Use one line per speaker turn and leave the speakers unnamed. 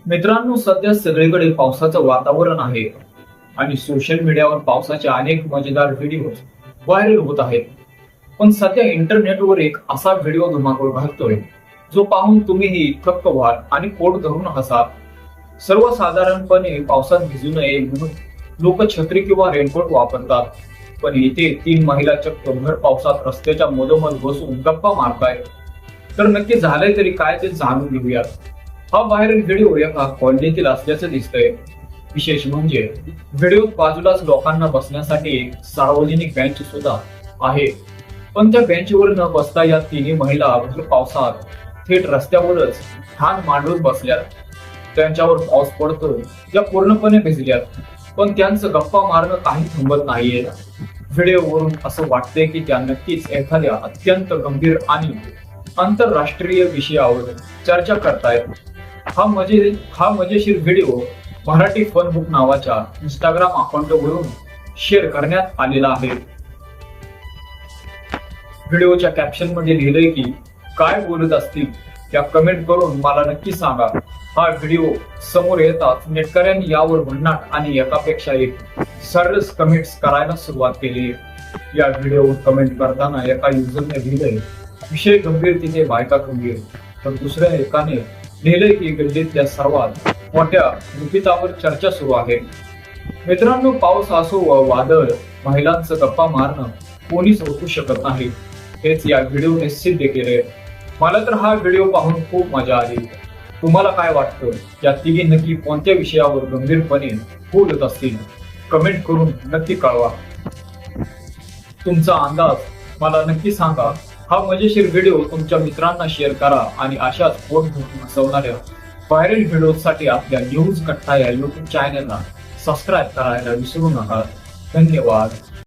मित्रांनो, सध्या सगळीकडे पावसाचं वातावरण आहे आणि सोशल मीडियावर पावसाचे अनेक मजेदार व्हिडिओ व्हायरल होत आहेत. पण सध्या इंटरनेटवर एक असा व्हिडिओ धुमाकूळ घालतोय जो पाहून तुम्हीही थक्क व्हाल आणि पोट धरून हसाल. सर्वसाधारणपणे पावसात भिजू नये म्हणून लोक छत्री किंवा रेनकोट वापरतात, पण इथे 3 महिला चक्क भर पावसात रस्त्याच्या मधोमध बसून गप्पा मारतायत. तर नक्की झालंय तरी काय ते जाणून घेऊयात. हा व्हायरल व्हिडिओ एका कॉलनीतील असल्याचं दिसतंय. विशेष म्हणजे व्हिडिओत बाजूलाच लोकांना बसण्यासाठी एक सार्वजनिक बेंच सुद्धा आहे, पण त्या बेंचवर न बसता या तिन्ही महिला भर पावसात थेट रस्त्यावरच ठाण मांडून बसल्यात. त्यांच्यावर पाऊस पडतो, त्या पूर्णपणे भिजल्यात, पण त्यांचं गप्पा मारणं काही थांबत नाहीये. व्हिडिओवरून असं वाटतंय की त्या नक्कीच एखाद्या अत्यंत गंभीर आणि आंतरराष्ट्रीय विषयावर चर्चा करतायत. हा मजेशीर व्हिडिओ मराठी फन बुक नावाच्या इंस्टाग्राम अकाउंटवरून शेअर करण्यात आलेला आहे. व्हिडिओच्या कॅप्शन मध्ये लिहिलंय की काय बोलत असतील त्या कमेंट करून मला नक्की सांगा. हा व्हिडिओ समोर येताच नेटकऱ्यांनी यावर भन्नाट आणि एकापेक्षा एक सर्रास कमेंट्स करायला सुरुवात केली. या व्हिडिओवर कमेंट करताना एका युजरने लिहिलंय, विषय गंभीर तिथे बायका गंभीर, तर दुसऱ्या एकाने लिहिलंय की गल्लीतल्या सर्वात मोठ्या गुपितावर चर्चा सुरू आहे. मित्रांनो, पाऊस असो व वादळ, महिलांचं गप्पा मारणं कोणीच रोखू शकत नाही, हेच या व्हिडिओने सिद्ध केले. मला तर हा व्हिडिओ पाहून खूप मजा आली. तुम्हाला काय वाटतं? या तिघी नक्की कोणत्या विषयावर गंभीरपणे बोलत असतील? कमेंट करून नक्की कळवा. तुमचा अंदाज मला नक्की सांगा. हा मजेशीर व्हिडिओ तुमच्या मित्रांना शेअर करा आणि अशाच पोट धरून हसवणाऱ्या व्हायरल व्हिडिओसाठी आपल्या न्यूज कट्टा या YouTube चॅनलला सबस्क्राईब करायला विसरू नका. धन्यवाद.